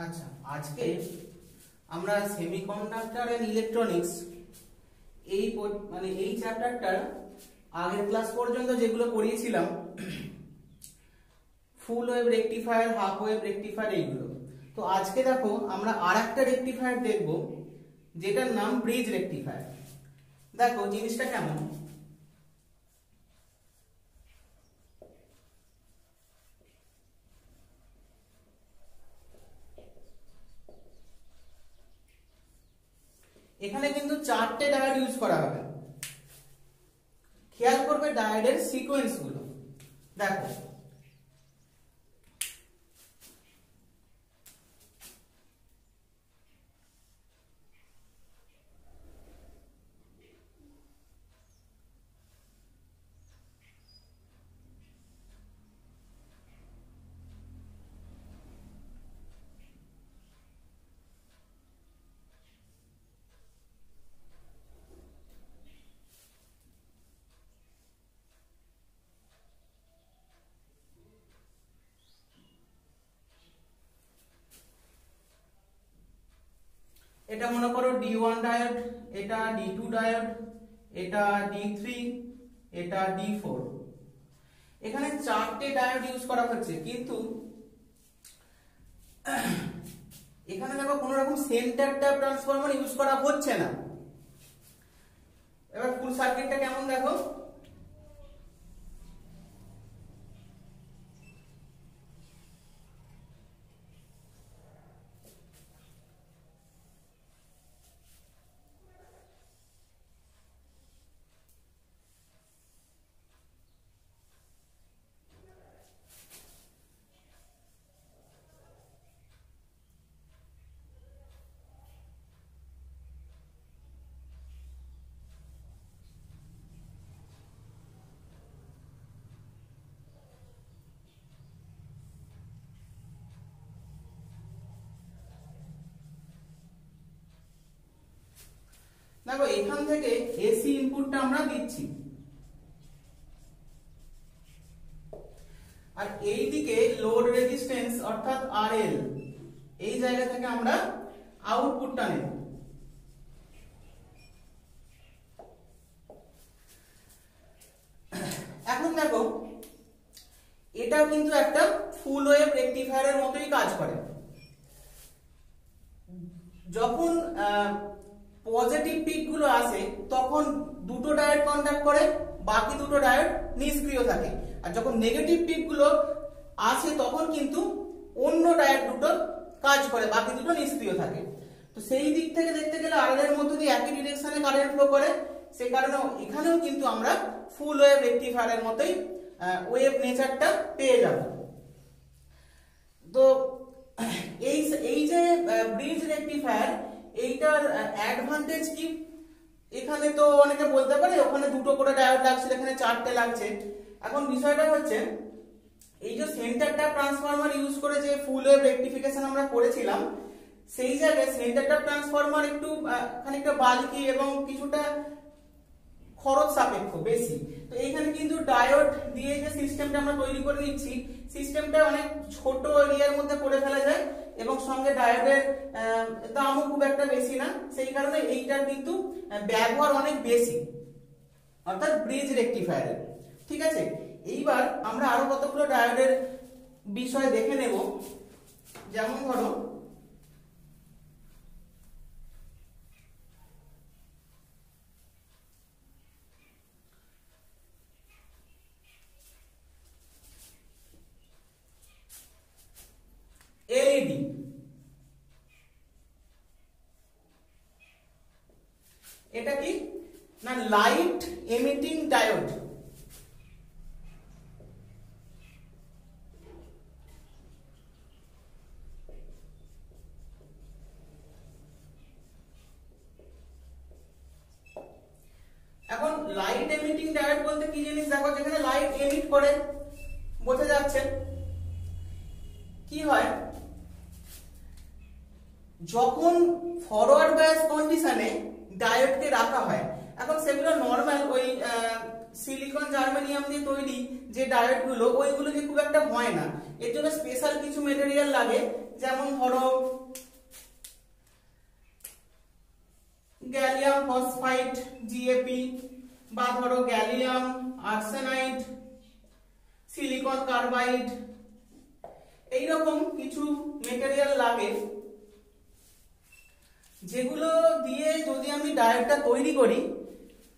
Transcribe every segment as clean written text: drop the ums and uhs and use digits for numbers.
আচ্ছা, আজকে আমরা সেমিকন্ডাক্টর এন্ড ইলেকট্রনিক্স এই চ্যাপ্টারটার আগের ক্লাস পর্যন্ত যেগুলো পড়িয়েছিলাম, full wave rectifier, half wave rectifier, এইগুলো। তো আজকে দেখো আমরা আরেকটা রেকটিফায়ার দেখব যেটার নাম ব্রিজ রেকটিফায়ার। দেখো জিনিসটা কেমন। এখানে কিন্তু চারটে ডায়োড ইউজ করা হবে। খেয়াল করবে ডায়োডের সিকোয়েন্স গুলো। দেখো এটা মনে করো D1 ডায়োড, এটা D2 ডায়োড, এটা D3, এটা D4। এখানে চারটে ডায়োড ইউজ করা হচ্ছে, কিন্তু এখানে দেখো কোনো রকম সেন্টার ট্যাপ ট্রান্সফরমার ইউজ করা হচ্ছে না। এবার ফুল সার্কিটটা কেমন দেখো। দেখো এখান থেকে এসি ইনপুটটা আমরা দিচ্ছি, আর এই দিকে লোড রেজিস্ট্যান্স অর্থাৎ আরএল, এই জায়গা থেকে আমরা আউটপুটটা নেব। এখন দেখো এটাও কিন্তু একটা ফুল ওয়েভ রেকটিফায়ারের মতোই কাজ করে। যখন পজিটিভ পিক গুলো আসে তখন দুটো ডায়োড কন্ট্যাক্ট করে, বাকি দুটো ডায়োড নিষ্ক্রিয় থাকে। আর যখন নেগেটিভ পিক গুলো আসে তখন কিন্তু অন্য ডায়োড দুটো কাজ করে, বাকি দুটো নিষ্ক্রিয় থাকে। তো সেই দিক থেকে দেখতে গেলে আরএল এর মধ্যে দিয়ে একই ডিরেকশনে কারেন্ট ফ্লো করে, সেই কারণে এখানেও কিন্তু আমরা ফুল ওয়েভ রেকটিফায়ারের মতোই ওয়েভ নেচারটা পেয়ে যাব। তো এই যে ব্রিজ রেকটিফায়ার, এইটার অ্যাডভান্টেজ কি? এখানে তো অনেকে বলতে পারে ওখানে দুটো করে ডায়োড লাগছে, এখানে চারটে লাগছে। এখন বিষয়টা হচ্ছে এই যে সেন্টার ট্যাপ ট্রান্সফরমার ইউজ করে যে ফুল ওয়েভ রেকটিফিকেশন আমরা করেছিলাম, সেই জায়গায় সেন্টার ট্যাপ ট্রান্সফরমার একটু খানিকটা বাল্কি এবং কিছুটা খরচ সাপেক্ষ বেশি। তো এইখানে কিন্তু ডায়োড দিয়ে যে সিস্টেমটা আমরা তৈরি করে নিচ্ছি, সিস্টেমটা অনেক ছোট এরিয়ার মধ্যে করে ফেলা যায় এবং সঙ্গে ডায়োডের দামও খুব একটা বেশি না, সেই কারণে এইটার কিন্তু ব্যবহার অনেক বেশি, অর্থাৎ ব্রিজ রেকটিফায়ারের। ঠিক আছে, এইবার আমরা আরো কতগুলো ডায়োডের বিষয় দেখে নেব। যেমন ধরো এলইডি। এটা কি না, লাইট এমিটিং ডায়োড। এখন লাইট এমিটিং ডায়োড বলতে কি জিনিস দেখো, যেখানে লাইট এমিট করে, বোঝা যাচ্ছে কি হয় যখন ফরওয়ার্ড বায়াস কন্ডিশনে ডায়োডকে রাখা হয়। এখন সেগুলো নরমাল ওই সিলিকন জার্মেনিয়াম দিয়ে তৈরি যে ডায়োডগুলো ওইগুলো যে খুব একটা হয় না, এর জন্য স্পেশাল কিছু মেটেরিয়াল লাগে, যেমন ধরো গ্যালিয়াম ফসফাইড জিএপি, বা ধরো গ্যালিয়াম আর্সেনাইড, সিলিকন কার্বাইড, এইরকম কিছু মেটেরিয়াল লাগে, যেগুলো দিয়ে যদি আমি ডায়োডটা তৈরি করি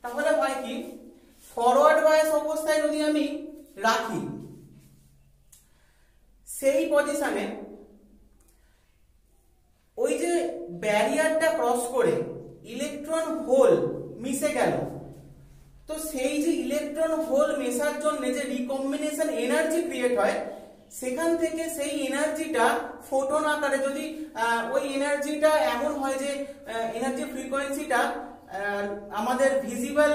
তাহলে হয় কি, ফরওয়ার্ড বায়াস অবস্থায় যদি আমি রাখি, সেই পজিশনে ওই যে ব্যারিয়ারটা ক্রস করে ইলেকট্রন হোল মিশে গেল, তো সেই যে ইলেকট্রন হোল মেশার জন্য যে রিকম্বিনেশন এনার্জি ক্রিয়েট হয়, সেখান থেকে সেই এনার্জিটা ফোটন আকারে, যদি ওই এনার্জিটা এমন হয় যে এনার্জি ফ্রিকোয়েন্সিটা আমাদের ভিজিবল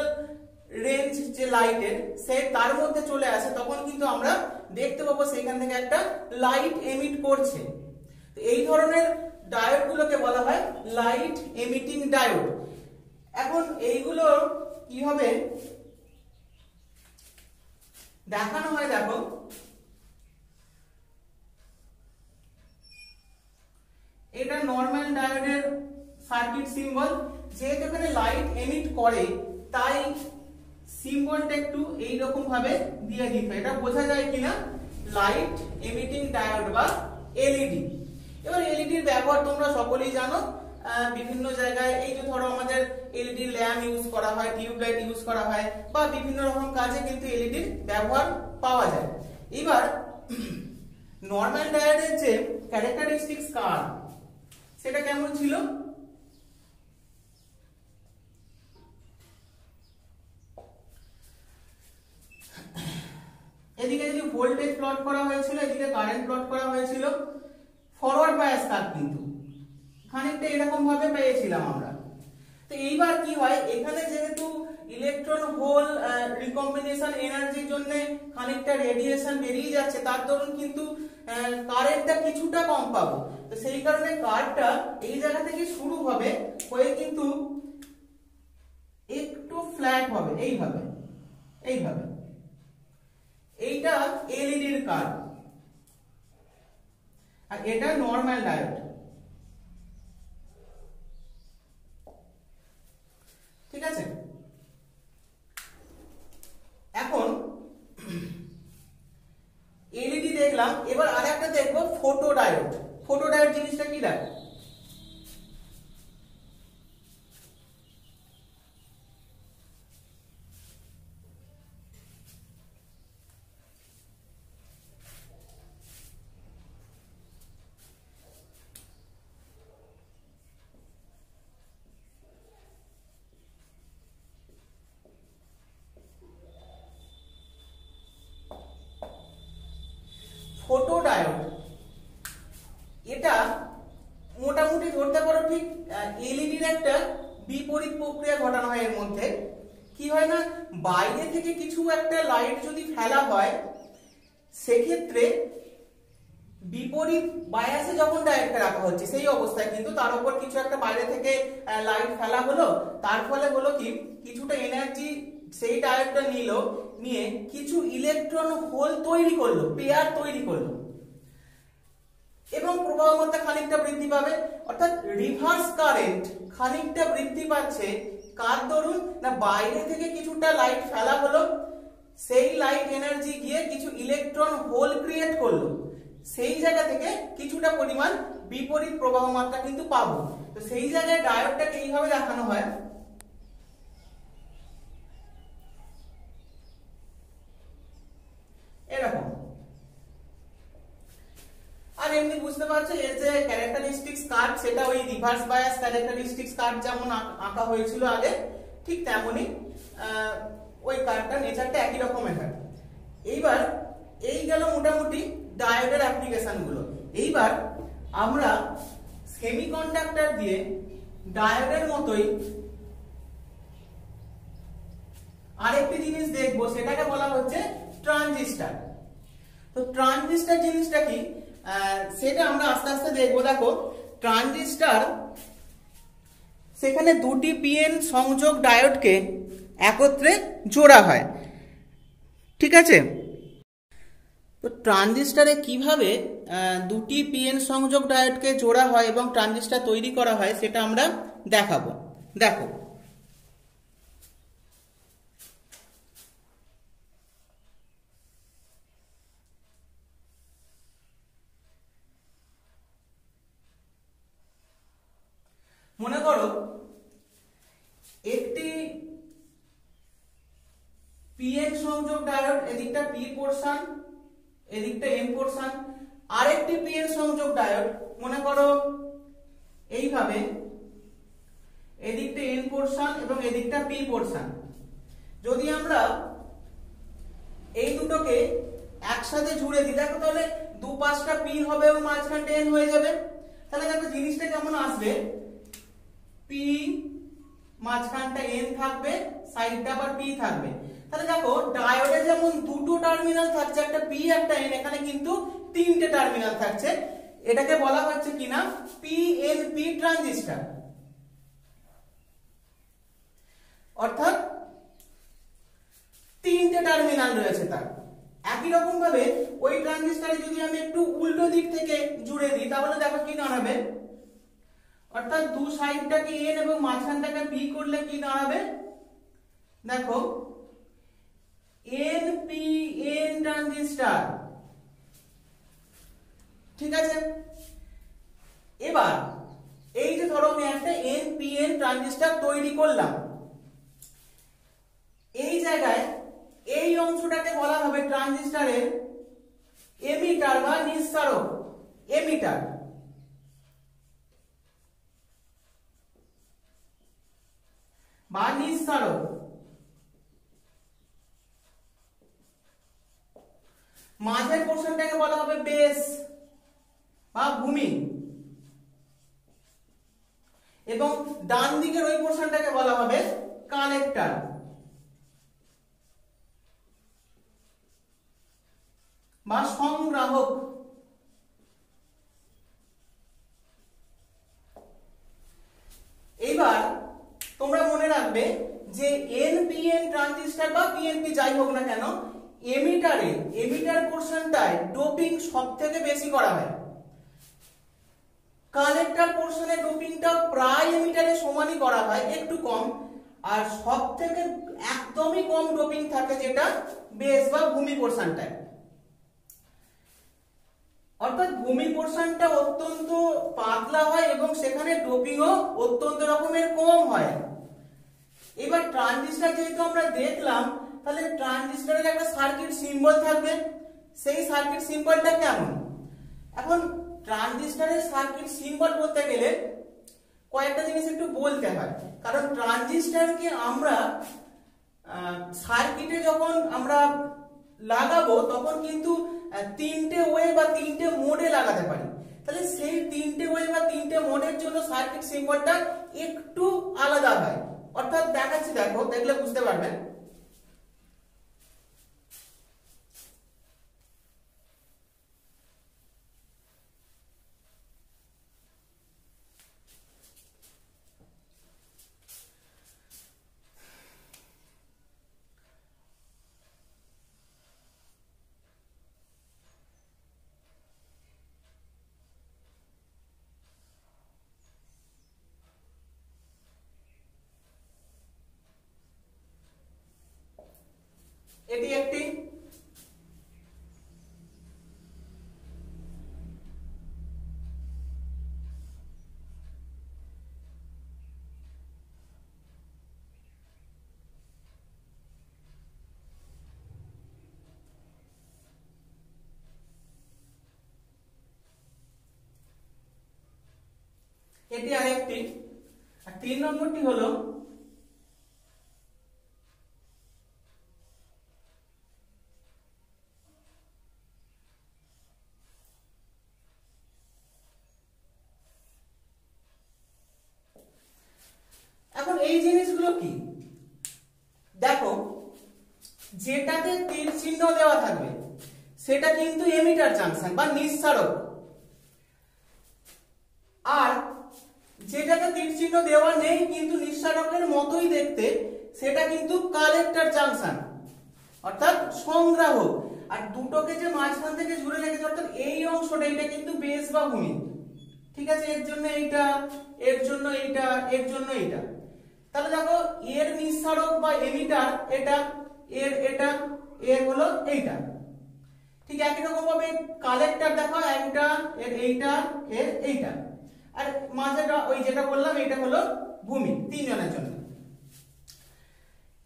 রেঞ্জ যে লাইটের সে তার মধ্যে চলে আসে, তখন কিন্তু আমরা দেখতে পাবো সেখান থেকে একটা লাইট এমিট করছে। তো এই ধরনের ডায়োডগুলোকে বলা হয় লাইট এমিটিং ডায়োড। এখন এইগুলো কিভাবে দেখানো হয় দেখো, এটা নরমাল ডায়োডের সার্কিট সিম্বল, যেহেতু এখানে লাইট এমিট করে তাই সিম্বলটা একটু এইরকম ভাবে দিয়ে দিতে, এটা বোঝা যায় কিনা, লাইট এমিটিং ডায়োড বা এলইডি। এবার এলইডির ব্যবহার তোমরা সকলেই জানো, বিভিন্ন জায়গায় এই যে ধরো আমাদের এলইডি ল্যাম্প ইউজ করা হয়, টিউবলাইট ইউজ করা হয়, বা বিভিন্ন রকম কাজে কিন্তু এলইডির ব্যবহার পাওয়া যায়। এবার নরমাল ডায়োডের যে ক্যারেক্টারিস্টিক্স কার্ভ সেটা কেমন ছিল, এদিকে যদি ভোল্টেজ প্লট করা হয়েছিল, এদিকে কারেন্ট প্লট করা হয়েছিল, ফরওয়ার্ড বায়াস কার্ভ কিন্তু খানিকটা এরকম ভাবে পেয়েছিলাম আমরা। তো এইবার কি হয়, এখানে যেহেতু ইলেকট্রন হোল রিকম্বিনেশন এনার্জির জন্য খানিকটা রেডিয়েশন বেরিয়ে যাচ্ছে, তার দরুন কিন্তু কারেন্টটা কিছুটা কম পাবো। তো সেই কারণে কার্ভটা এই জায়গা থেকে শুরু হবে হয়ে কিন্তু একটু ফ্ল্যাট হবে, এইভাবে এইভাবে। এইটা এলইডির কার্ভ, আর এটা নরমাল ডায়োড। ঠিক আছে, এখন এলইডি দেখলাম, এবার আরেকটা দেখবো ফটো ডায়োড। ফটো ডায়োড জিনিসটা কি দেখো, ফটো ডায়োড এটা মোটামুটি ধরতে পারো ঠিক এলইডির একটা বিপরীত প্রক্রিয়া ঘটানো হয়। এর মধ্যে কি হয় না, বাইরে থেকে কিছু একটা লাইট যদি ফেলা হয়, সেক্ষেত্রে বিপরীত বায়াসে যখন ডায়োডটা রাখা হচ্ছে সেই অবস্থায় কিন্তু তার উপর কিছু একটা বাইরে থেকে লাইট ফেলা হলো, তার ফলে হলো কি কিছুটা এনার্জি সেই ডায়োডটা নিয়ে কিছু ইলেকট্রন হোল তৈরি করলো, পেয়ার তৈরি করলো, এবং প্রবাহমাত্রা খানিকটা বৃদ্ধি পাবে, অর্থাৎ রিভার্স কারেন্ট খানিকটা বৃদ্ধি পাচ্ছে। কার দরুন না, বাইরে থেকে কিছুটা লাইট ফেলা হলো, সেই লাইট এনার্জি গিয়ে কিছু ইলেকট্রন হোল ক্রিয়েট করলো, সেই জায়গা থেকে কিছুটা পরিমাণ বিপরীত প্রবাহ মাত্রা কিন্তু পাবো। তো সেই জায়গায় ডায়োডটাকে এইভাবে দেখানো হয়, এরকম। আর এমনি বুঝতে পারছো এর যে ক্যারেক্টারিস্টিক্স কার্ভ সেটা ওই রিভার্স বায়াস ক্যারেক্টারিস্টিক্স কার্ভ যেমন আঁকা হয়েছিল আগে, ঠিক তেমনই ওই কার্ভটার নেচারটা একই রকমের হয়। এইবার এই গেল মোটামুটি ডায়োডের অ্যাপ্লিকেশন গুলো। এইবার আমরা সেমিকন্ডাক্টর দিয়ে ডায়োডের মতোই আরেকটি জিনিস দেখবো, সেটাকে বলা হচ্ছে ট্রানজিস্টর। তো ট্রানজিস্টর জিনিসটা কি সেটা আমরা আস্তে আস্তে দেখবো। দেখো ট্রানজিস্টর, সেখানে দুটি পিএন সংযোগ ডায়োডকে একত্রে জোড়া হয়। ঠিক আছে। তো ট্রানজিস্টারে কিভাবে দুটি পিএন সংযোগ ডায়োডকে জোড়া হয় এবং ট্রানজিস্টার তৈরি করা হয় সেটা আমরা দেখাবো। দেখো, মনে করো একটি পিএন সংযোগ ডায়োড, এদিকটা পি পোর্শন, এদিকটা এন পোর্শন, আরেকটি পিএন সংযোগ ডায়োড মনে করো এইভাবে, এদিকটা এন পোর্শন এবং এদিকটা পি পোর্শন। যদি আমরা এই দুটোকে একসাথে জুড়ে দিই, দেখো তাহলে দুপাশটা পি হবে এবং মাঝখানটা এন হয়ে যাবে। তাহলে দেখো জিনিসটা কেমন আসবে, পি মাঝখানটা এন থাকবে, সাইডটা আবার পি থাকবে। তাহলে দেখো ডায়োডে যেমন দুটো টার্মিনাল থাকছে, একটা পি একটা এন, এখানে কিন্তু তিনটে টার্মিনাল থাকছে। এটাকে বলা হচ্ছে কিনা পিএনপি ট্রানজিস্টর, অর্থাৎ তিনটে টার্মিনাল রয়েছে তার। একই রকম ভাবে ওই ট্রানজিস্টরে যদি আমি একটু উল্টো দিক থেকে জুড়ে দিই তাহলে দেখো কি দাঁড়াবে, অর্থাৎ দু সাইডটাকে এন এবং মাঝখানটাকে পি করলে কি দাঁড়াবে, দেখো এনপিএন ট্রানজিস্টর। ঠিক আছে, এবার এই যে ধরো আমি একটা এনপিএন ট্রানজিস্টর তৈরি করলাম, এই জায়গায় এই অংশটাকে বলা হবে ট্রানজিস্টরের এমিটার বা নিঃসারক, এমিটার। বা নিঃসারক, মাঝের পোর্শনটাকে বলা হবে বেস বা ভূমি, এবং ডান দিকের ওই পোর্শনটাকে বলা হবে কানেক্টর বা সংগ্রাহক। এইবার তোমরা মনে রাখবে যে এনপিএন ট্রানজিস্টর বা পিএনপি যাই হোক না কেন, এমিটার পোর্শনটায় ডোপিং সবথেকে বেশি করা হয়। কালেক্টর পোর্শনে ডোপিংটা প্রায় এমিটারে সমানই করা হয়, একটু কম। আর সবথেকে একদমই কম ডোপিং থাকে যেটা বেস বা ভূমি পোর্শনটায়, অর্থাৎ ভূমি পোর্শনটা অত্যন্ত পাতলা হয় এবং সেখানে ডোপিংও অত্যন্ত রকমের কম হয়। এবার ট্রানজিস্টর যেহেতু আমরা দেখলাম, তাহলে ট্রানজিস্টরের একটা সার্কিট সিম্বল থাকবে। সেই সার্কিট সিম্বলটা কেমন? এখন ট্রানজিস্টরের সার্কিট সিম্বল বলতে গেলে কয়েকটা জিনিস একটু বলতে হয়, কারণ ট্রানজিস্টরকে আমরা সার্কিটে যখন আমরা লাগাবো তখন কিন্তু তিনটে ওয়ে বা তিনটে মোডে লাগাতে পারি। তাহলে সেই তিনটে ওয়ে বা তিনটে মোডের জন্য সার্কিট সিম্বলটা একটু আলাদা হয়। অর্থাৎ দেখাচ্ছি, দেখো, দেখলে বুঝতে পারবেন। এটি একটি এটি আরেকটি। আর 3 নম্বরটি হলো এখন এই জিনিসগুলো কি দেখো, যেটাতে তীর চিহ্ন দেওয়া থাকবে সেটা কিন্তু এমিটার জাংশন বা নিঃসারক, আর যেটাতে তীর চিহ্ন দেওয়া নেই কিন্তু নিঃসারকের মতোই দেখতে সেটা কিন্তু কালেক্টর জাংশন। অর্থাৎ সংগ্রাহক। আর দুটোকে যে মাঝখান থেকে জুড়ে রেখেছে অর্থাৎ এই অংশটা, এটা কিন্তু বেস বা ভূমি। ঠিক আছে, এর জন্য এইটা, এর জন্য এইটা, এর জন্য এইটা। তাহলে দেখো এর নিঃসারক বা এমিটার এটা, এর এটা, এর হলো এইটা। ঠিক একই রকম ভাবে কালেক্টর দেখো, একটা, এর এইটা, এর এইটা, আর মাঝেটা ওই যেটা বললাম এটা হলো ভূমি, তিনজনের জন্য।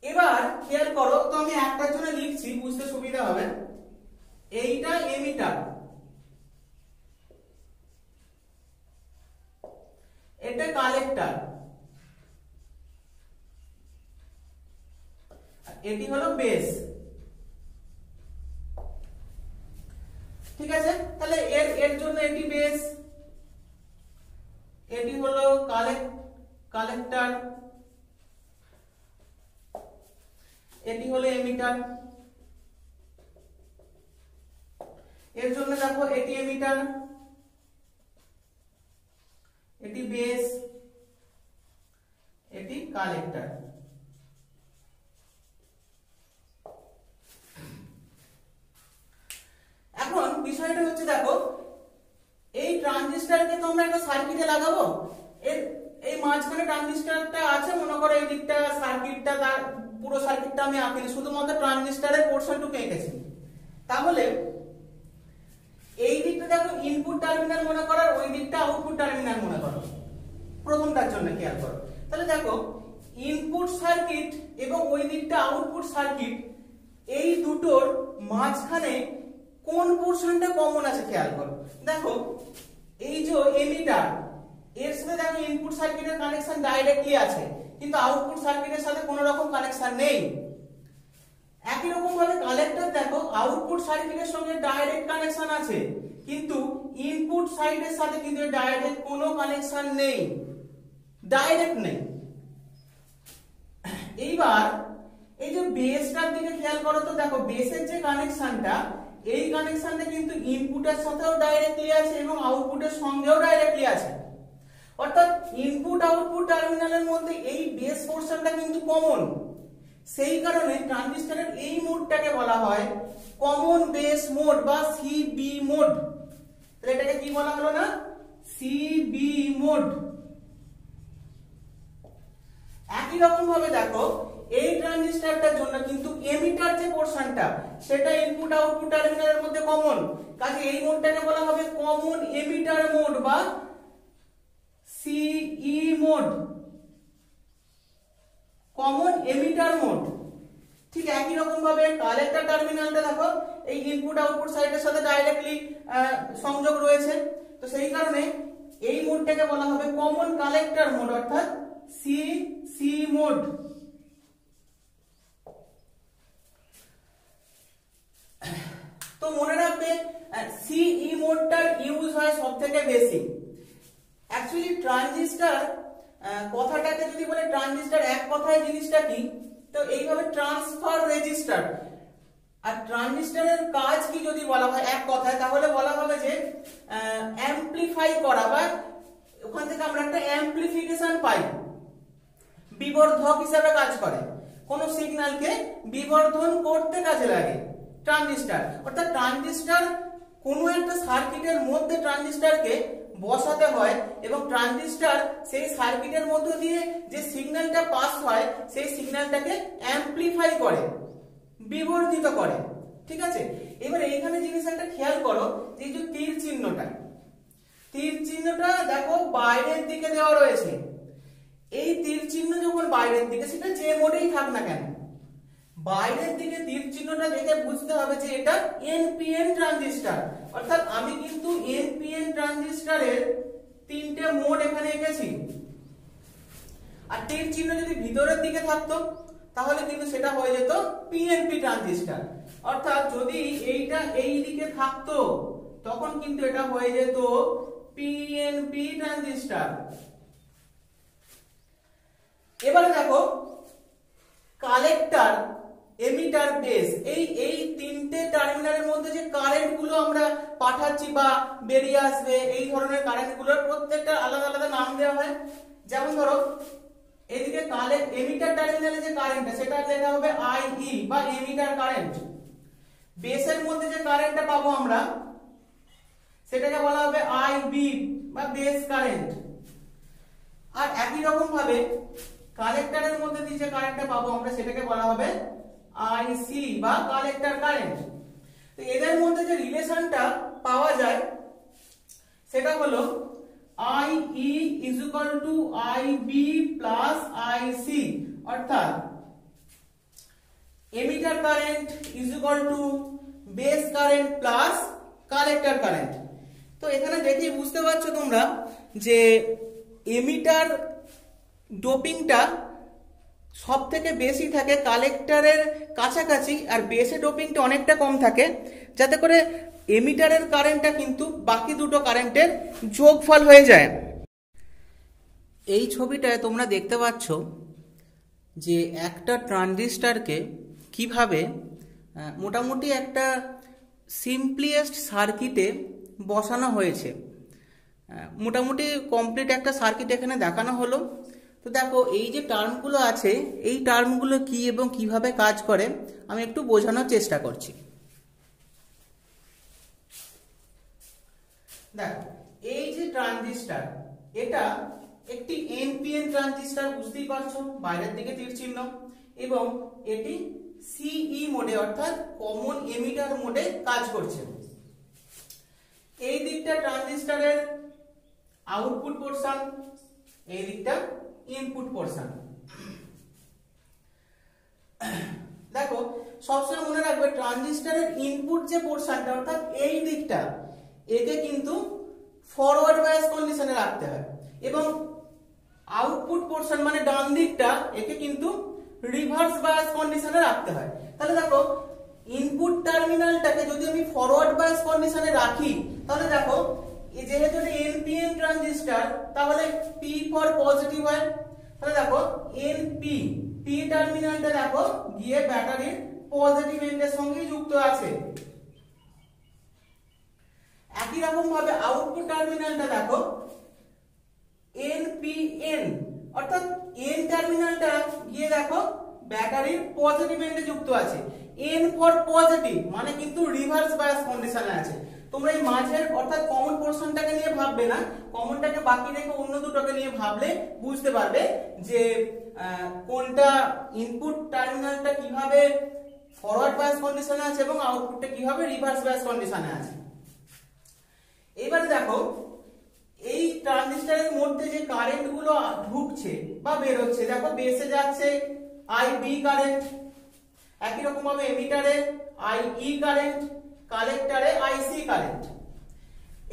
এবার খেয়াল করো, তো আমি একটার জন্য লিখছি বুঝতে সুবিধা হবে। এইটা এমিটার, এটা কালেক্টর, এটি হলো বেস। ঠিক আছে, তাহলে এর এর জন্য এটি বেস, এটি হলো কালেক্টর, এটি হলো এমিটার। এর জন্য দেখো এটি এমিটার, এটি বেস, এটি কালেক্টর। এখন বিষয়টা হচ্ছে দেখো, এই ট্রানজিস্টরকে তো আমরা একটা সার্কিটে লাগাবো। এর এই মাঝখানে ট্রানজিস্টরটা আছে, মনে করো এই দিকটা সার্কিটটা, তার পুরো সার্কিটটা আমি আঁকিনি, শুধুমাত্র ট্রানজিস্টরের পোরশনটুকু এঁকেছি। তাহলে এই দিকটা দেখো ইনপুট টার্মিনাল মনে করো, আর ওই দিকটা আউটপুট টার্মিনাল মনে করো। প্রথমটার জন্য খেয়াল করো, তাহলে দেখো ইনপুট সার্কিট এবং ওই দিকটা আউটপুট সার্কিট, এই দুটোর মাঝখানে কোন পোরশনটা কমন আছে খেয়াল করো। দেখো এই যে এমিটার, এর সাথে দেখো ইনপুট সার্কিটের কানেকশন ডাইরেক্টলি আছে, কিন্তু আউটপুট সার্কিটের সাথে কোনো রকম কানেকশন নেই। একই রকম ভাবে কালেক্টর দেখো আউটপুট সার্কিটের সঙ্গে ডাইরেক্ট কানেকশন আছে, কিন্তু ইনপুট সাইডের সাথে কিন্তু ডাইরেক্ট কোনো কানেকশন নেই, ডাইরেক্ট নেই। এইবার এই যে বেসটার দিকে খেয়াল করো, তো দেখো বেসের যে কানেকশনটা, এই কানেকশনটা কিন্তু ইনপুটের সাথেও ডাইরেক্টলি আছে এবং আউটপুটের সঙ্গেও ডাইরেক্টলি আছে। অর্থাৎ ইনপুট আউটপুট টার্মিনালের মধ্যে এই বেস পোরশনটা কিন্তু কমন। সেই কারণে ট্রানজিস্টরের এই মোডটাকে বলা হয় কমন বেস মোড বা সিবি মোড। তাহলে এটাকে কি বলা হলো না, সিবি মোড। একই রকম ভাবে দেখো এই ট্রানজিস্টরটার জন্য কিন্তু এমিটার যে পোরশনটা, সেটা ইনপুট আউটপুট টার্মিনালের মধ্যে কমন, কাজে এই মোডটাকে বলা হবে কমন এমিটার মোড বা সিই মোড, কমন এমিটার মোড। ঠিক একই রকম ভাবে কালেক্টর টার্মিনালটা দেখো এই ইনপুট আউটপুট সাইডের সাথে ডাইরেক্টলি সংযোগ রয়েছে, তো সেই কারণে এই মোডটাকে বলা হবে কমন কালেক্টর মোড অর্থাৎ সি মোড। তো মনে রাখবে সিই মোডটার ইউজ হয় সবথেকে বেশি। অ্যাকচুয়ালি ট্রানজিস্টর কথাটাকে যদি বলে ট্রানজিস্টর এক কথায় জিনিসটা কি, তো এইভাবে ট্রান্সফার রেজিস্টার। আর ট্রানজিস্টরের কাজ কি যদি বলা হয় এক কথায়, তাহলে বলা হবে যে অ্যামপ্লিফাই করা, বা ওখান থেকে আমরা একটা অ্যামপ্লিফিকেশন পাই, বিবর্ধক হিসেবে কাজ করে, কোন সিগন্যালকে বিবর্ধন করতে কাজে লাগে ট্রানজিস্টর। অর্থাৎ ট্রানজিস্টর কোনো একটা সার্কিটের মধ্যে ট্রানজিস্টরকে বসাতে হয় এবং ট্রানজিস্টর সেই সার্কিটের মধ্য দিয়ে যে সিগন্যালটা পাস হয় সেই সিগন্যালটাকে অ্যামপ্লিফাই করে, বিবর্ধিত করে। ঠিক আছে, এবার এইখানে জিনিস একটা খেয়াল করো, যে যে তীর চিহ্নটা দেখো বাইরের দিকে দেওয়া রয়েছে। এই তীর চিহ্ন যখন বাইরের দিকে, সেটা যে মোডেই থাক না কেন, বাইরের দিকে তীর চিহ্নটা দেখে বুঝতে হবে যে এটা এনপিএন ট্রানজিস্টর। অর্থাৎ আমি কিন্তু এনপিএন ট্রানজিস্টরের তিনটে মোড এখানে এঁকেছি। আর তীর চিহ্ন যদি ভিতরের দিকে থাকতো তাহলে কিন্তু সেটা হয়ে যেত পিএনপি ট্রানজিস্টর। অর্থাৎ যদি এইটা এই দিকে থাকতো তখন কিন্তু এটা হয়ে যেত পিএনপি ট্রানজিস্টর। এবারে দেখো কালেক্টর, এমিটার, বেস, এই তিনটে টার্মিনালের মধ্যে যে কারেন্ট গুলো আমরা পাঠাচ্ছি বা বেরিয়ে আসবে, এই ধরনের কারেন্ট গুলোর প্রত্যেকটা আলাদা আলাদা নাম দেওয়া হয়। যেমন ধরো এদিকে এমিটার টার্মিনালে যে কারেন্টটা সেটা লেখা হবে আইই বা এমিটার কারেন্ট। বেসের মধ্যে যে কারেন্টটা পাবো আমরা সেটাকে বলা হবে আইবি বা বেস কারেন্ট। আর একই রকম ভাবে কালেক্টরের মধ্যে যে কারেন্টটা পাবো আমরা সেটাকে বলা হবে আইসি বা কালেক্টর কারেন্ট। তো এদের মধ্যে যে রিলেশনটা পাওয়া যায় সেটা হলো IE is equal to IB plus IC, অর্থাৎ emitter current is equal to base current plus collector current. তো এখানে দেখে বুঝতে পারছো তোমরা যে এমিটার ডোপিংটা সব থেকে বেশি থাকে কালেক্টরের কাছাকাছি, আর বেসে ডোপিংটা অনেকটা কম থাকে, যাতে করে এমিটারের কারেন্টটা কিন্তু বাকি দুটো কারেন্টের যোগফল হয়ে যায়। এই ছবিটায় তোমরা দেখতে পাচ্ছ যে একটা ট্রানজিস্টরকে কিভাবে মোটামুটি একটা সিম্পলিয়েস্ট সার্কিটে বসানো হয়েছে। মোটামুটি কমপ্লিট একটা সার্কিট এখানে দেখানো হলো। তো দেখো এই যে টার্মগুলো আছে এই টার্মগুলো কি এবং কিভাবে কাজ করে আমি একটু বোঝানোর চেষ্টা করছি। দেখো এই যে ট্রানজিস্টর এটা একটি এনপিএন ট্রানজিস্টর, বুঝতেই পারছো বাইরের দিকে তীর চিহ্ন, এবং এটি সিই মোডে অর্থাৎ কমন এমিটার মোডে কাজ করছে। এই দিকটা ট্রানজিস্টরের আউটপুট পোরশন, এই দিকটা ইনপুট পোরশন। দেখো সবসময় মনে রাখবে ট্রানজিস্টরের ইনপুট যে পোরশনটা অর্থাৎ এই দিকটা একে কিন্তু ফরওয়ার্ড বায়াস কন্ডিশনে রাখতে হয়, এবং আউটপুট পোরশন মানে ডান দিকটা একে কিন্তু রিভার্স বায়াস কন্ডিশনে রাখতে হয়। তাহলে দেখো ইনপুট টার্মিনালটাকে যদি আমি ফরওয়ার্ড বায়াস কন্ডিশনে রাখি তাহলে দেখো যেহেতু এটা এনপিএন ট্রানজিস্টর তাহলে পি ফর পজিটিভ হয়। তাহলে দেখো এনপি পি টার্মিনালটা দেখো গিয়ে ব্যাটারির পজিটিভ এন্ডের সঙ্গে যুক্ত আছে। একই রকম ভাবে আউটপুট টার্মিনালটা দেখো এনপিএন অর্থাৎ এন টার্মিনালটা গিয়ে দেখো ব্যাটারির পজিটিভ এন্ডে যুক্ত আছে। এন ফর পজিটিভ মানে কিন্তু রিভার্স বায়াস কন্ডিশনে আছে। তোমরা এই মাঝের অর্থাৎ কমন পোরশনটাকে নিয়ে ভাববে না, কমনটাকে বাকি রেখে অন্য দুটোকে নিয়ে ভাবলে বুঝতে পারবে যে কোনটা ইনপুট টার্মিনালটা কিভাবে ফরওয়ার্ড বায়াস কন্ডিশনে আছে এবং আউটপুটটা কিভাবে রিভার্স বায়াস কন্ডিশনে আছে। এবারে দেখো এই ট্রানজিস্টরের মধ্যে যে কারেন্ট গুলো ঢুকছে বা বের হচ্ছে, দেখো বেসে যাচ্ছে আইবি কারেন্ট, একই রকম ভাবে এমিটারে আইই কারেন্ট, কালেক্টরে আইসি কারেন্ট।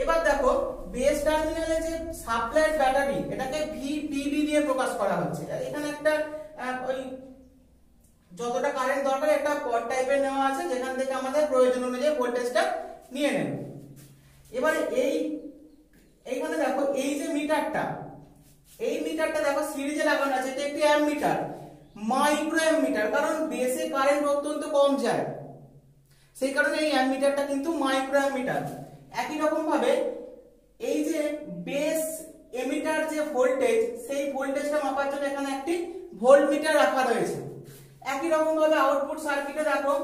এবার দেখো বেস টার্মিনালে যে সাপ্লাইড ব্যাটারি এটাকে ভিপিবি দিয়ে প্রকাশ করা হচ্ছে। এখানে একটা ওই যতটা কারেন্ট দরকার একটা পট টাইপের নেওয়া আছে যেখান থেকে আমাদের প্রয়োজন অনুযায়ী ভোল্টেজটা নিয়ে নেব। এবারে এইখানে দেখো এই যে মিটারটা, এই মিটারটা দেখো সিরিজে লাগানো আছে, এটা একটি অ্যামমিটার, মাইক্রো অ্যামমিটার, কারণ বেসে কারেন্ট অত্যন্ত কম যায় সেই কারণে এই অ্যামমিটারটা কিন্তু মাইক্রো অ্যামমিটার। একই রকম ভাবে এই যে বেস এমিটার যে ভোল্টেজ সেই ভোল্টেজটা মাপার জন্য এখানে একটি ভোল্টমিটার রাখা রয়েছে। একই রকম ভাবে আউটপুট সার্কিটে দেখো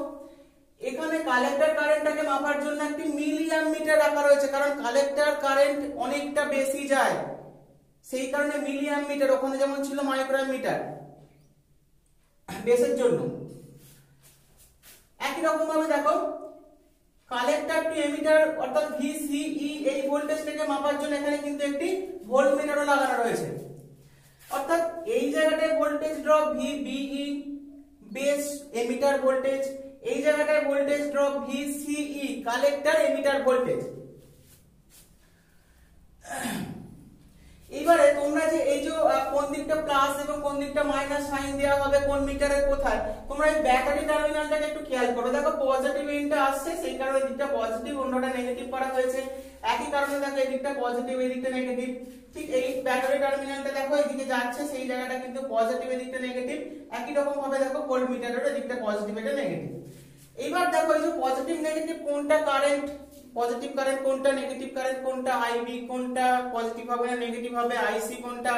এখানে কালেক্টর কারেন্টটাকে মাপার জন্য একটি মিলি অ্যামমিটার রাখা রয়েছে, কারণ কালেক্টর কারেন্ট অনেকটা বেশি যায় সেই কারণে মিলি অ্যামমিটার, ওখানে যেমন ছিল মাইক্রো অ্যামমিটার বেসের জন্য। একই রকম ভাবে দেখো কালেক্টর টু এমিটার অর্থাৎ ভিসিই এই ভোল্টেজটাকে মাপার জন্য এখানে কিন্তু একটি ভোল্টমিটারও লাগানো রয়েছে, অর্থাৎ এই জায়গাটায় voltage drop VBE base emitter voltage, এই জায়গাটায় voltage drop VCE collector emitter voltage. এবারে তোমরা যে এই যে কোন দিকটা প্লাস এবং কোন দিকটা মাইনাস সাইন দেওয়া হবে কোন মিটারের কোথায়, তোমরা এই ব্যাটারি টার্মিনালটাকে একটু খেয়াল করো। দেখো পজিটিভ এন্ডটা আসছে সেই কারণে এই দিকটা পজিটিভ অন্যটা নেগেটিভ করা হয়েছে। একই কারণে দেখো এই দিকটা পজিটিভ এই দিকটা নেগেটিভ। ঠিক এই ব্যাটারি টার্মিনালটা দেখো এইদিকে যাচ্ছে সেই জায়গাটা কিন্তু পজিটিভ এই দিকটা নেগেটিভ। একই রকম ভাবে দেখো ভোল্ট মিটারের এই দিকটা পজিটিভ এটা নেগেটিভ। এবার দেখো এই যে পজিটিভ নেগেটিভ কোনটা কারেন্ট পজিটিভ কারেন্ট কোনটা, নেগেটিভ কারেন্ট কোনটা, আইবি কোনটা পজিটিভ হবে না নেগেটিভ হবে, আইসি কোনটা,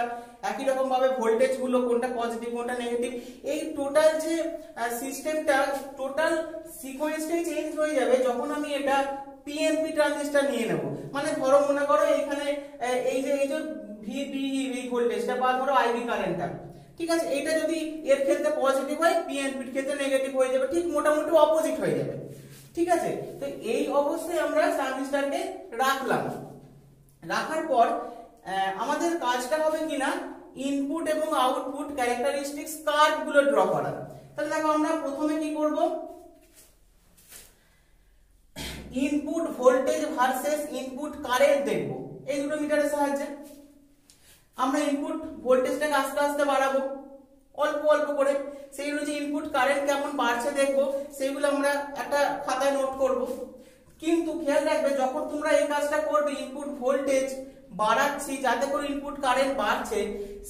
একই রকম ভাবে ভোল্টেজ গুলো কোনটা পজিটিভ কোনটা নেগেটিভ, এই টোটাল যে সিস্টেমটা টোটাল সিকোয়েন্সটাই চেঞ্জ হয়ে যাবে যখন আমি এটা পিএনপি ট্রানজিস্টর নিয়ে নেব। মানে ধরো মনে করো এখানে এই যে ভিবিই ভোল্টেজটা বা ধরো আইবি কারেন্টটা, ঠিক আছে, এটা যদি এর ক্ষেত্রে পজিটিভ হয় পিএনপির ক্ষেত্রে নেগেটিভ হয়ে যাবে, ঠিক মোটামুটি অপোজিট হয়ে যাবে, ঠিক আছে। তো এই অবস্থায় আমরা ট্রানজিস্টরকে রাখলাম, রাখার পর আমাদের কাজটা হবে কিনা ইনপুট এবং আউটপুট ক্যারেক্টারিস্টিক্স কার্ভ গুলো ড্র করা। তাহলে দেখো আমরা প্রথমে কি করব, input voltage versus input current দেখব এই দুটো মিটারের সাহায্যে। আমরা ইনপুট ভোল্টেজটাকে আস্তে আস্তে বাড়াবো অল্প অল্প করে, সেই অনুযায়ী ইনপুট কারেন্ট কেমন বাড়ছে দেখবো, সেইগুলো আমরা একটা খাতায় নোট করব। কিন্তু খেয়াল রাখবে যখন তোমরা এই কাজটা করবে ইনপুট ভোল্টেজ বাড়াচ্ছি যাতে করে ইনপুট কারেন্ট বাড়ছে,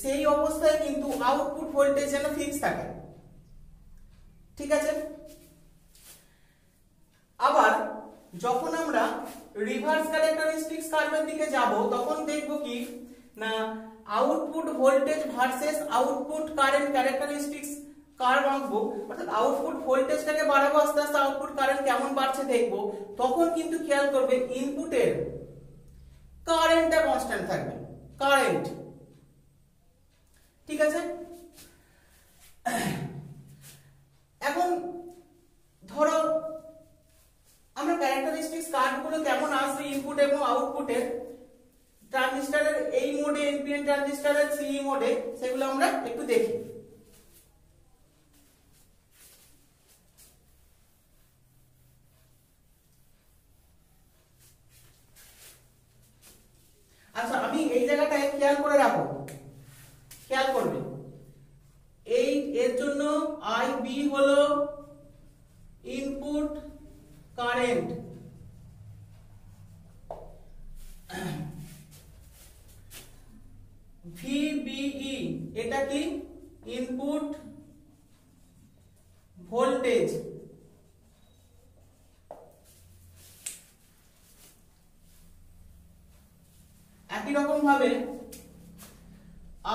সেই অবস্থায় কিন্তু আউটপুট ভোল্টেজ যেন ফিক্স থাকে, ঠিক আছে। আবার যখন আমরা রিভার্স ক্যারেক্টারিস্টিক্স কার্ভের দিকে যাব তখন দেখব কি না output voltage versus output current characteristics curve আঁকবো, অর্থাৎ আউটপুট ভোল্টেজটাকে বাড়াবো আস্তে আস্তে আউটপুট কারেন্ট কেমন বাড়ছে দেখবো, তখন কিন্তু খেয়াল করবে ইনপুটের কারেন্টটা কনস্ট্যান্ট থাকবে, কারেন্ট, ঠিক আছে। এখন ধরো আমরা ক্যারেক্টারিস্টিক্স কার্ভগুলো কেমন আসবে ইনপুট এবং আউটপুটের ট্রানজিস্টরের এই মোডে এনপিএন ট্রানজিস্টরের সিই মোডে, সেগুলো আমরা একটু দেখি। আচ্ছা আমি এই জায়গাটায় খেয়াল করে রাখো, খেয়াল করবে এই এর জন্য আইবি হলো ইনপুট কারেন্ট, ভিবিই এটা কি ইনপুট ভোল্টেজ, একই রকম ভাবে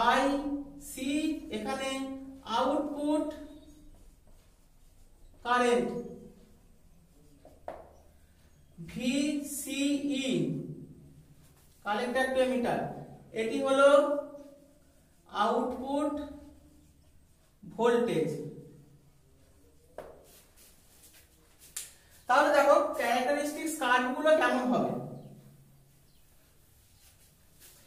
আই সি এখানে output current, VCE collector to emitter এটি হলো আউটপুট ভোল্টেজ। তাহলে দেখো ক্যারেক্টারিস্টিক্স কার্ভগুলো কেমন হবে,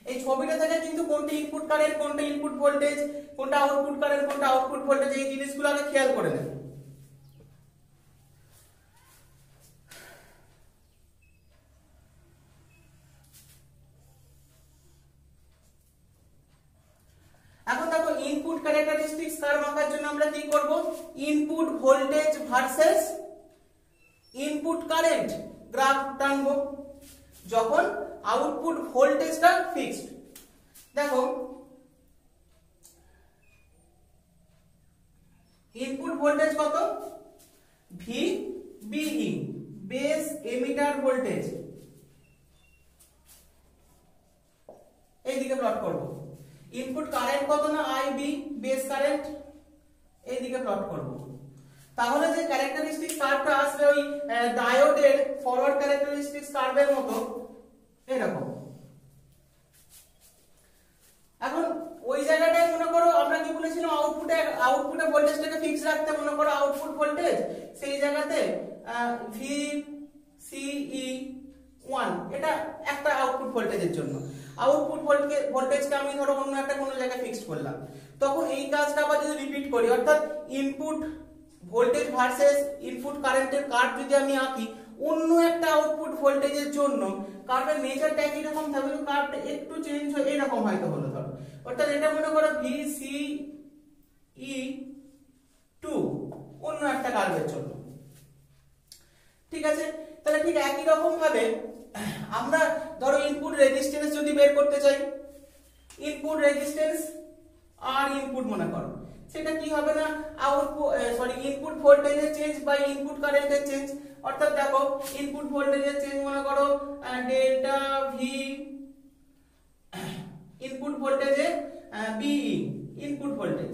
এই ছবিটা থেকে কিন্তু কোনটা ইনপুট কারেন্ট কোনটা ইনপুট ভোল্টেজ কোনটা আউটপুট কারেন্ট কোনটা আউটপুট ভোল্টেজ এই জিনিসগুলো আগে খেয়াল করে নেবে। এখন দেখো ইনপুট ক্যারেক্টারিস্টিক্স কার্ভ আঁকার জন্য আমরা কি করব, input voltage versus input current graph টানবো যখন আউটপুট ভোল্টেজটা ফিক্সড। দেখো ইনপুট ভোল্টেজ কত, ভিবিই বেস এমিটার ভোল্টেজ, এই দিকে প্লট করব। ইনপুট কারেন্ট কত না আইবি বেস কারেন্ট, এই দিকে প্লট করব। তাহলে যে ক্যারেক্টারিস্টিক্স কার্ভটা আসবে ওই ডায়োডের ফরওয়ার্ড ক্যারেক্টারিস্টিক্স কার্ভের মতো এরকম। এখন ওই জায়গাটায় মনে করো আমরা কি বলেছিলাম আউটপুটে ভোল্টেজটাকে ফিক্স রাখতে, মনে করো আউটপুট ভোল্টেজ সেই জায়গাতে VCE1 এটা একটা আউটপুট ভোল্টেজের জন্য, আউটপুট ভোল্টেজকে আমি ধরো অন্য একটা কোনো জায়গায় ফিক্সড করলাম, তখন এই কাজটা আবার যদি রিপিট করি অর্থাৎ ইনপুট ভোল্টেজ ভার্সেস ইনপুট কারেন্টের কার্ভ যদি আমি আঁকি অন্য একটা আউটপুট ভোল্টেজের জন্য, কার্ভের নেচারটা একই রকম থাকবে কিন্তু কার্ভটা একটু চেঞ্জ হয়ে এরকম হয়তো হলো ধরো, অর্থাৎ এটা মনে করো VCE2 অন্য একটা কার্ভের জন্য, ঠিক আছে। তাহলে ঠিক একই রকম ভাবে আমরা ধরো ইনপুট রেজিস্ট্যান্স যদি বের করতে চাই, ইনপুট রেজিস্ট্যান্স আর ইনপুট মনে করো, সেটা কি হবে না আউটপুট ইনপুট ভোল্টেজের চেঞ্জ বাই ইনপুট কারেন্টের চেঞ্জ, অর্থাৎ দেখো ইনপুট ভোল্টেজের চেঞ্জ মনে করো ডেল্টা ভি, ইনপুট ভোল্টেজে B E input voltage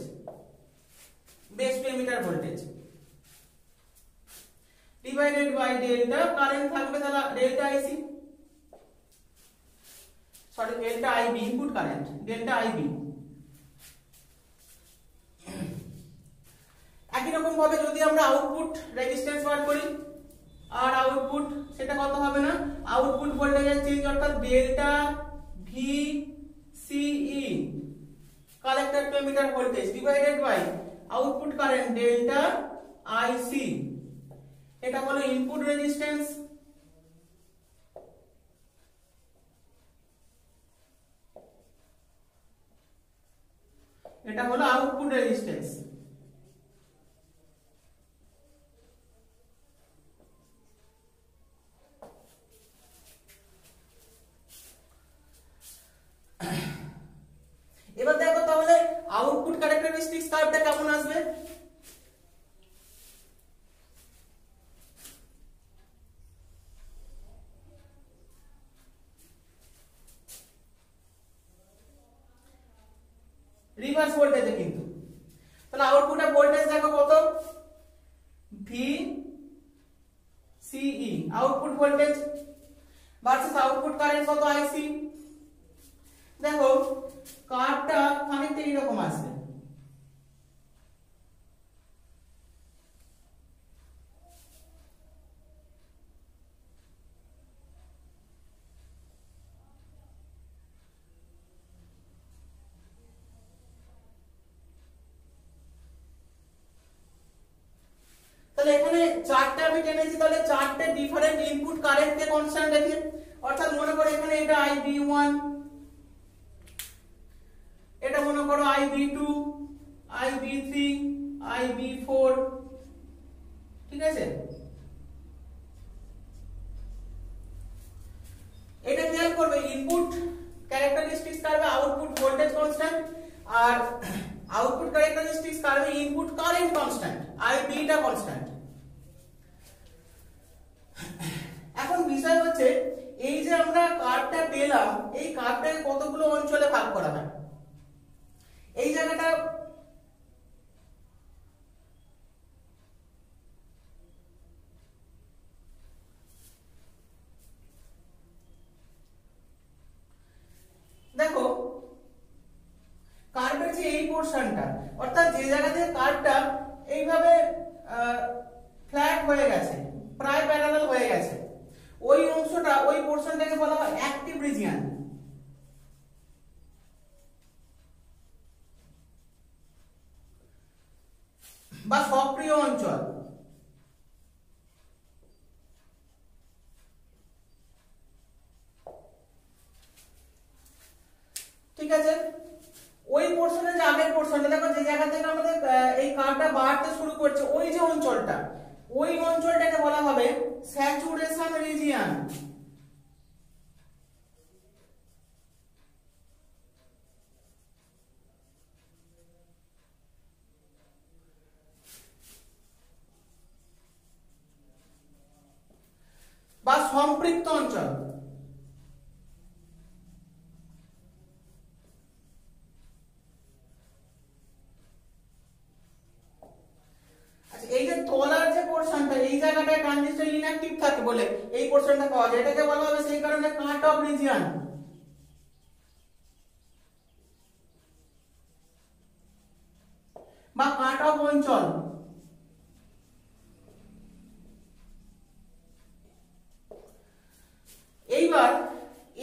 base to emitter voltage divided by delta current থাকবে তাহলে delta I C, sorry delta I B input current delta I B. একই রকম ভাবে যদি আমরা আউটপুট রেজিস্ট্যান্স বার করি আর আউটপুট সেটা কত হবে না আউটপুট ভোল্টেজের চেঞ্জ অর্থাৎ delta V C E collector to emitter voltage divided by output current delta I C, এটা হলো ইনপুট রেজিস্ট্যান্স। এটা হলো আউটপুট রেজিস্ট্যান্স। এবার দেখো তাহলে আউটপুট ক্যারেক্টারিস্টিক্স কার্ভটা কেমন আসবে। রিভার্স ভোল্টেজে কিন্তু তাহলে আউটপুটের ভোল্টেজ দেখো কত ভি সিই output voltage versus output current কত আইসি। দেখো কার্ভটা খানিকটা এরকম আসবে, তাহলে এখানে চারটে আমি টেনেছি, তাহলে চারটে ডিফারেন্ট ইনপুট কারেন্টকে কনস্ট্যান্ট রেখে, অর্থাৎ মনে করো এখানে এটা IB1, এটা মনে করো IB2, IB3, IB4, ঠিক আছে। এটা খেয়াল করবে ইনপুট ক্যারেক্টারিস্টিক্স কার্ভে আউটপুট ভোল্টেজ কনস্ট্যান্ট আর আউটপুট ক্যারেক্টারিস্টিক্স কার্ভে ইনপুট কারেন্ট কনস্ট্যান্ট IB টা কনস্ট্যান্ট। এখন বিষয় হচ্ছে এই যে আমরা কার্ভটা পেলাম এই কার্ভটাকে কতগুলো অঞ্চলে ভাগ করা হয়। এই জায়গাটা দেখো কার্ভের যে এই পোরশনটা অর্থাৎ যে জায়গা থেকে কার্ভটা এইভাবে ফ্ল্যাট হয়ে গেছে প্রায় প্যারালাল হয়ে গেছে ওই অংশটা ওই পোরশনটাকে বলা হয় অ্যাক্টিভ রিজিয়ন বা সক্রিয় অঞ্চল। ঠিক আছে, ওই পোরশনের যে আগের পোরশনটা দেখো যে জায়গা থেকে আমাদের এই কার্ভটা বাড়তে শুরু করছে ওই যে অঞ্চলটা ওই অঞ্চলটাকে বলা হবে স্যাচুরেশন রিজিয়ন। বা সম্পৃক্ত অঞ্চল। এই যে তলার যে পোরশনটা এই জায়গাটায় ট্রানজিস্টর ইনঅ্যাক্টিভ থাকে বলে এই পোরশনটা পাওয়া যায় এটাকে বলা হবে সেই কারণে কাট অফ রিজিয়ন বা কাট অফ অঞ্চল। এইবার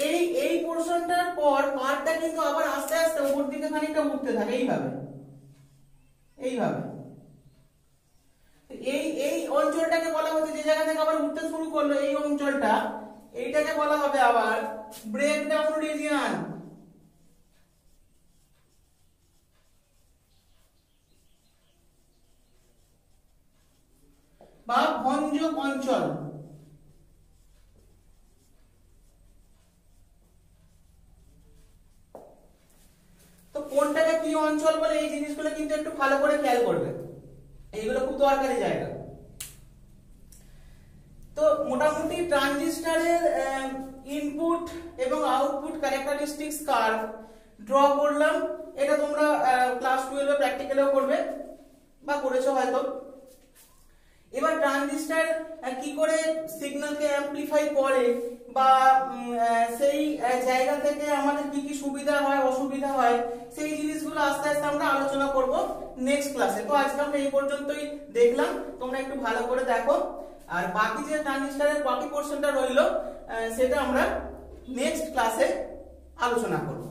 এই এই পোরশনটার পর কাটটা কিন্তু আবার আস্তে আস্তে উপর দিকে খানিকটা উঠতে থাকে এইভাবে এইভাবে। এই এই অঞ্চলটাকে বলা হচ্ছে যে জায়গা থেকে আবার উঠতে শুরু করলো এই অঞ্চলটা এইটাকে বলা হবে আবার ব্রেকডাউন রিজিয়ন বা ভঞ্জক অঞ্চল। তো কোনটাকে কি অঞ্চল বলে এই জিনিসগুলো কিন্তু একটু ভালো করে খেয়াল করবে, এইগুলো খুব দরকারি জায়গা। তো মোটামুটি ট্রানজিস্টরের ইনপুট এবং আউটপুট ক্যারেক্টারিস্টিক্স কার্ভ ড্র করলাম। এটা তোমরা ক্লাস 12 এ প্র্যাকটিক্যালেও করবে বা করেছো হয়তো। এবার ট্রানজিস্টর কি করে সিগন্যালকে অ্যামপ্লিফাই করে বা সেই জায়গা থেকে আমাদের কি কি সুবিধা হয় অসুবিধা হয় সেই জিনিসগুলো আস্তে আস্তে আমরা আলোচনা করব নেক্সট ক্লাসে। তো আজকে আমরা এই পর্যন্তই দেখলাম, তোমরা একটু ভালো করে দেখো, আর বাকি যে ট্রানজিস্টরের বাকি পোর্শনটা রইলো সেটা আমরা নেক্সট ক্লাসে আলোচনা করব।